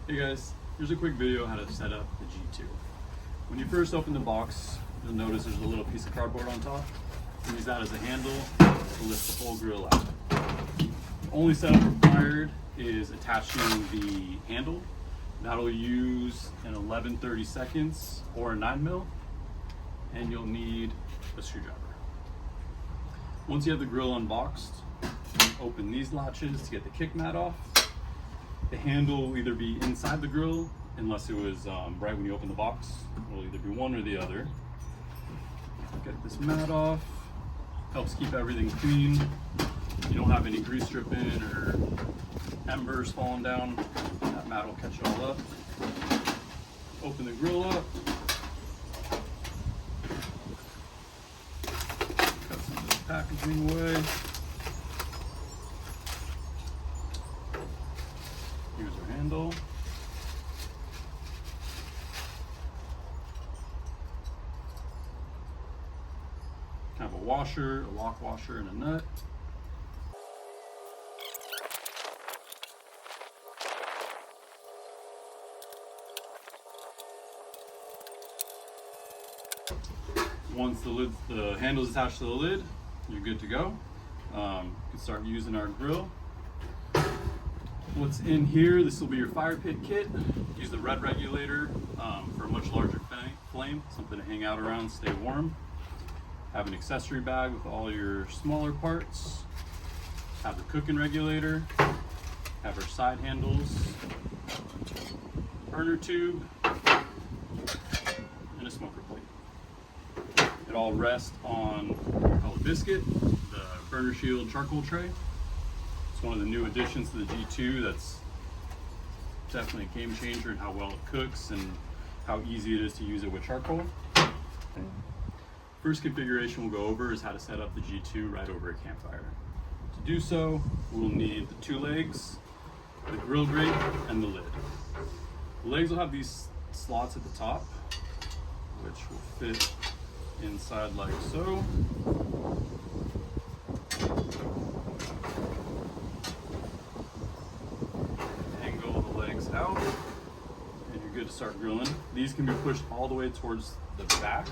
Hey guys, here's a quick video on how to set up the G2. When you first open the box, you'll notice there's a little piece of cardboard on top. Use that as a handle to lift the whole grill out. The only setup required is attaching the handle. That'll use an 11/32 or a 9mm, and you'll need a screwdriver. Once you have the grill unboxed, you open these latches to get the kick mat off. The handle will either be inside the grill, unless it was right when you open the box. It'll either be one or the other. Get this mat off. Helps keep everything clean. You don't have any grease dripping or embers falling down. That mat will catch it all up. Open the grill up. Cut some of the packaging away. Here's our handle. Have a washer, a lock washer, and a nut. Once the handle is attached to the lid, you're good to go. You can start using our grill. What's in here, this will be your fire pit kit. Use the red regulator for a much larger flame, something to hang out around, stay warm. Have an accessory bag with all your smaller parts. Have the cooking regulator. Have our side handles. Burner tube. And a smoker plate. It all rests on what we call a biscuit, the burner shield charcoal tray. It's one of the new additions to the G2 that's definitely a game changer in how well it cooks and how easy it is to use it with charcoal. First configuration we'll go over is how to set up the G2 right over a campfire. To do so, we'll need the two legs, the grill grate, and the lid. The legs will have these slots at the top, which will fit inside like so. Angle the legs out, and you're good to start grilling. These can be pushed all the way towards the back.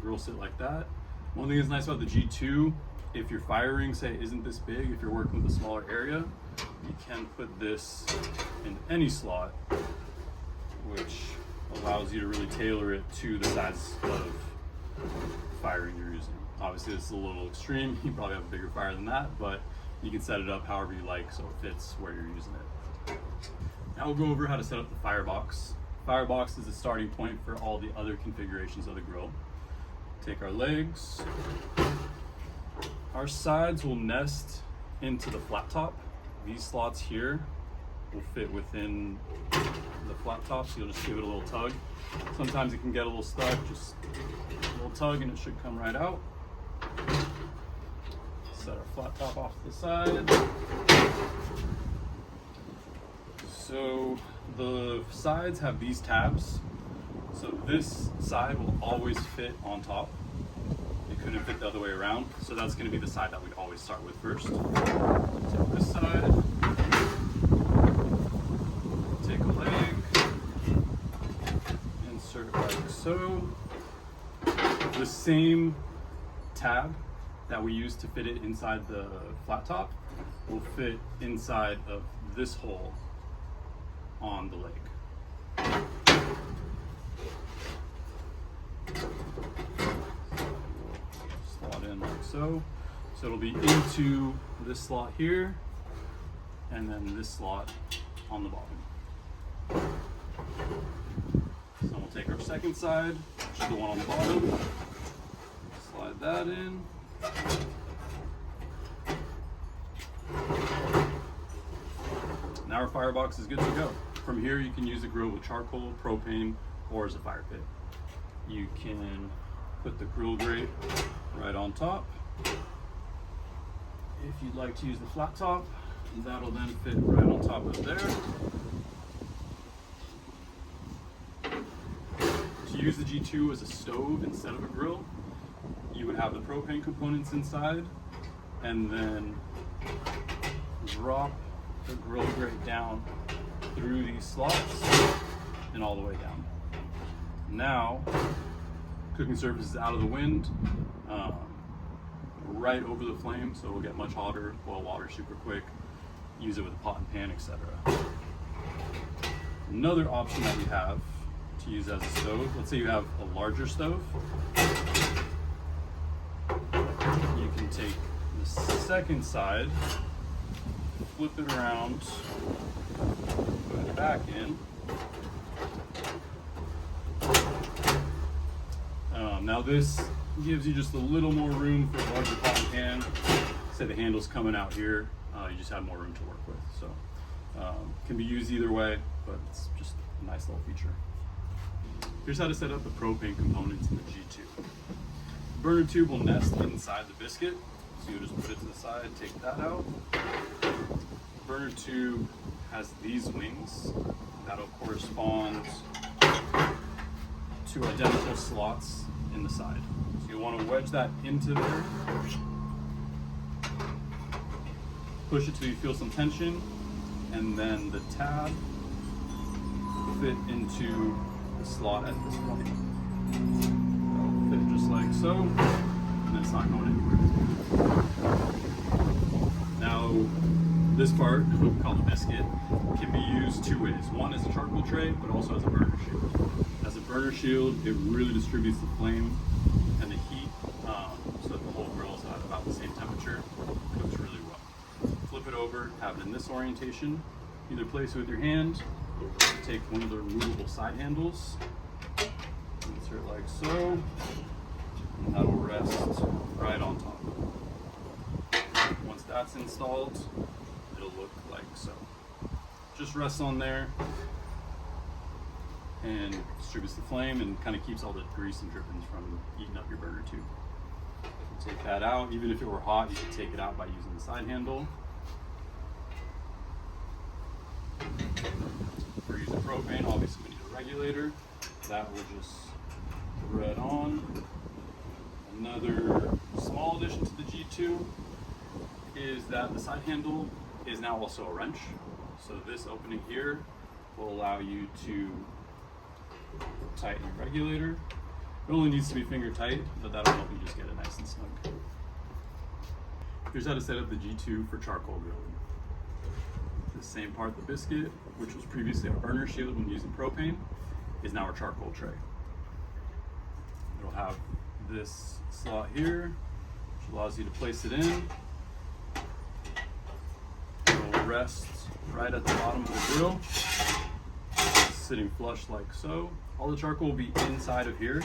Grill sit like that. One thing that's nice about the G2, if your fire ring, say, isn't this big, if you're working with a smaller area, you can put this in any slot, which allows you to really tailor it to the size of fire ring you're using. Obviously, this is a little extreme. You probably have a bigger fire than that, but you can set it up however you like so it fits where you're using it. Now we'll go over how to set up the firebox. Firebox is the starting point for all the other configurations of the grill. Take our legs. Our sides will nest into the flat top. These slots here will fit within the flat top, so you'll just give it a little tug. Sometimes it can get a little stuck, just a little tug and it should come right out. Set our flat top off to the side. So the sides have these tabs. So this side will always fit on top. It couldn't fit the other way around. So that's going to be the side that we always start with first. So take this side, take a leg, insert like so. The same tab that we used to fit it inside the flat top will fit inside of this hole on the leg. Slot in like so. So it'll be into this slot here, and then this slot on the bottom. So we'll take our second side, which is the one on the bottom, slide that in. Now our firebox is good to go. From here you can use the grill with charcoal, propane, or as a fire pit. You can put the grill grate right on top. If you'd like to use the flat top, that'll then fit right on top of there. To use the G2 as a stove instead of a grill, you would have the propane components inside, and then drop the grill grate down through these slots and all the way down. Now, cooking surface is out of the wind, right over the flame, so it'll get much hotter, boil water super quick, use it with a pot and pan, etc. Another option that we have to use as a stove, let's say you have a larger stove, you can take the second side, flip it around, put it back in. Now this gives you just a little more room for a larger pot and pan. Say the handle's coming out here, you just have more room to work with. So can be used either way, but it's just a nice little feature. Here's how to set up the propane components in the G2. The burner tube will nest inside the biscuit, so you just put it to the side, take that out. The burner tube has these wings that'll correspond to identical slots in the side. So you want to wedge that into there, push it till you feel some tension, and then the tab will fit into the slot at this point. It'll fit just like so, and it's not going anywhere. Now, this part, what we call the biscuit, can be used two ways. One is a charcoal tray, but also as a burner shield. As a burner shield, it really distributes the flame and the heat, so that the whole grill is at about the same temperature. Cooks really well. Flip it over, have it in this orientation. Either place it with your hand, take one of the removable side handles, insert like so, and that'll rest right on top. Once that's installed, it'll look like so. Just rests on there and distributes the flame and kind of keeps all the grease and drippings from eating up your burner tube. Take that out. Even if it were hot, you could take it out by using the side handle. For using propane, obviously we need a regulator. That will just thread on. Another small addition to the G2 is that the side handle is now also a wrench. So this opening here will allow you to tighten your regulator. It only needs to be finger tight, but that'll help you just get it nice and snug. Here's how to set up the G2 for charcoal grilling. The same part, the biscuit, which was previously our burner shield when using propane, is now our charcoal tray. It'll have this slot here, which allows you to place it in. It'll rest right at the bottom of the grill, sitting flush like so. All the charcoal will be inside of here.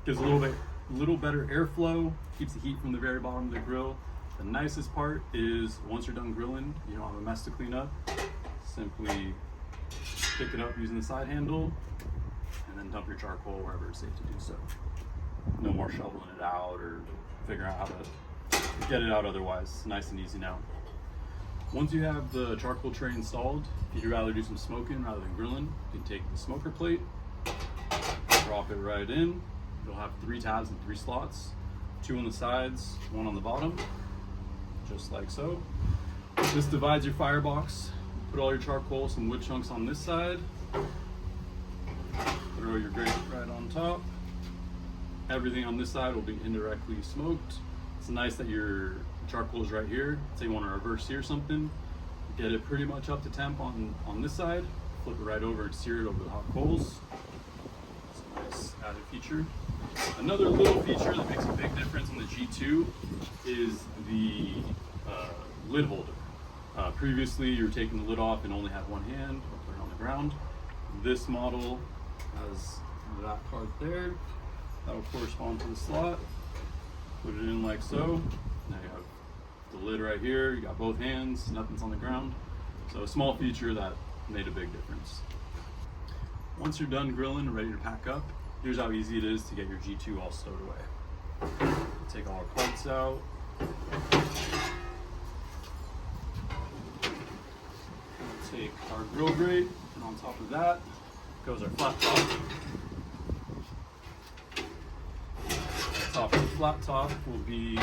Gives a little better airflow, keeps the heat from the very bottom of the grill. The nicest part is once you're done grilling, you don't have a mess to clean up. Simply pick it up using the side handle and then dump your charcoal wherever it's safe to do so. No more shoveling it out or figuring out how to get it out otherwise. Nice and easy now. Once you have the charcoal tray installed, if you'd rather do some smoking rather than grilling, you can take the smoker plate, drop it right in. It'll have 3 tabs and 3 slots, 2 on the sides, 1 on the bottom, just like so. This divides your firebox. Put all your charcoal, some wood chunks on this side, throw your grate right on top. Everything on this side will be indirectly smoked. It's nice that your charcoal is right here. Say you want to reverse sear something, get it pretty much up to temp on this side, flip it right over and sear it over the hot coals. It's a nice added feature. Another little feature that makes a big difference in the G2 is the lid holder. Previously, you were taking the lid off and only had one hand or put it on the ground. This model has that part there. That will correspond to the slot. Put it in like so. Now you have the lid right here. You got both hands, nothing's on the ground. So a small feature that made a big difference. Once you're done grilling and ready to pack up, here's how easy it is to get your G2 all stowed away. Take all our parts out. Take our grill grate, and on top of that goes our flat top. On top of the flat top will be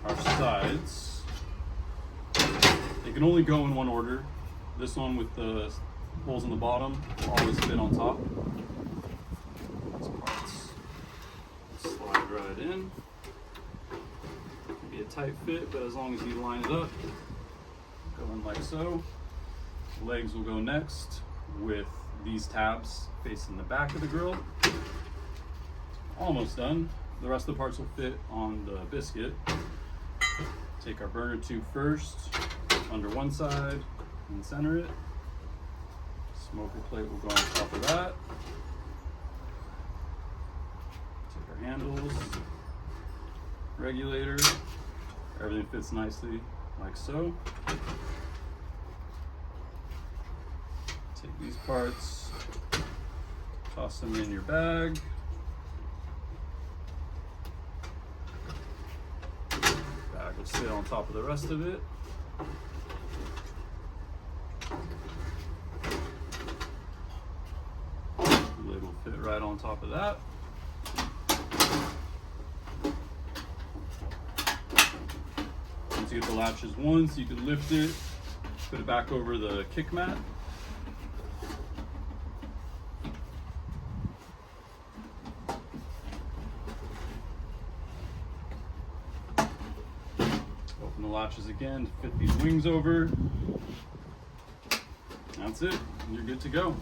our sides. It can only go in one order. This one with the holes in the bottom always fit on top. These parts slide right in. It'll be a tight fit, but as long as you line it up, go in like so. Legs will go next with these tabs facing the back of the grill. Almost done. The rest of the parts will fit on the biscuit. Take our burner tube first, under one side, and center it. Smoker plate will go on top of that. Take our handles, regulator. Everything fits nicely like so. Take these parts, toss them in your bag. Bag will sit on top of the rest of it. The lid will fit right on top of that. Once you get the latches once, you can lift it, put it back over the kick mat. Open the latches again to fit these wings over. That's it, you're good to go.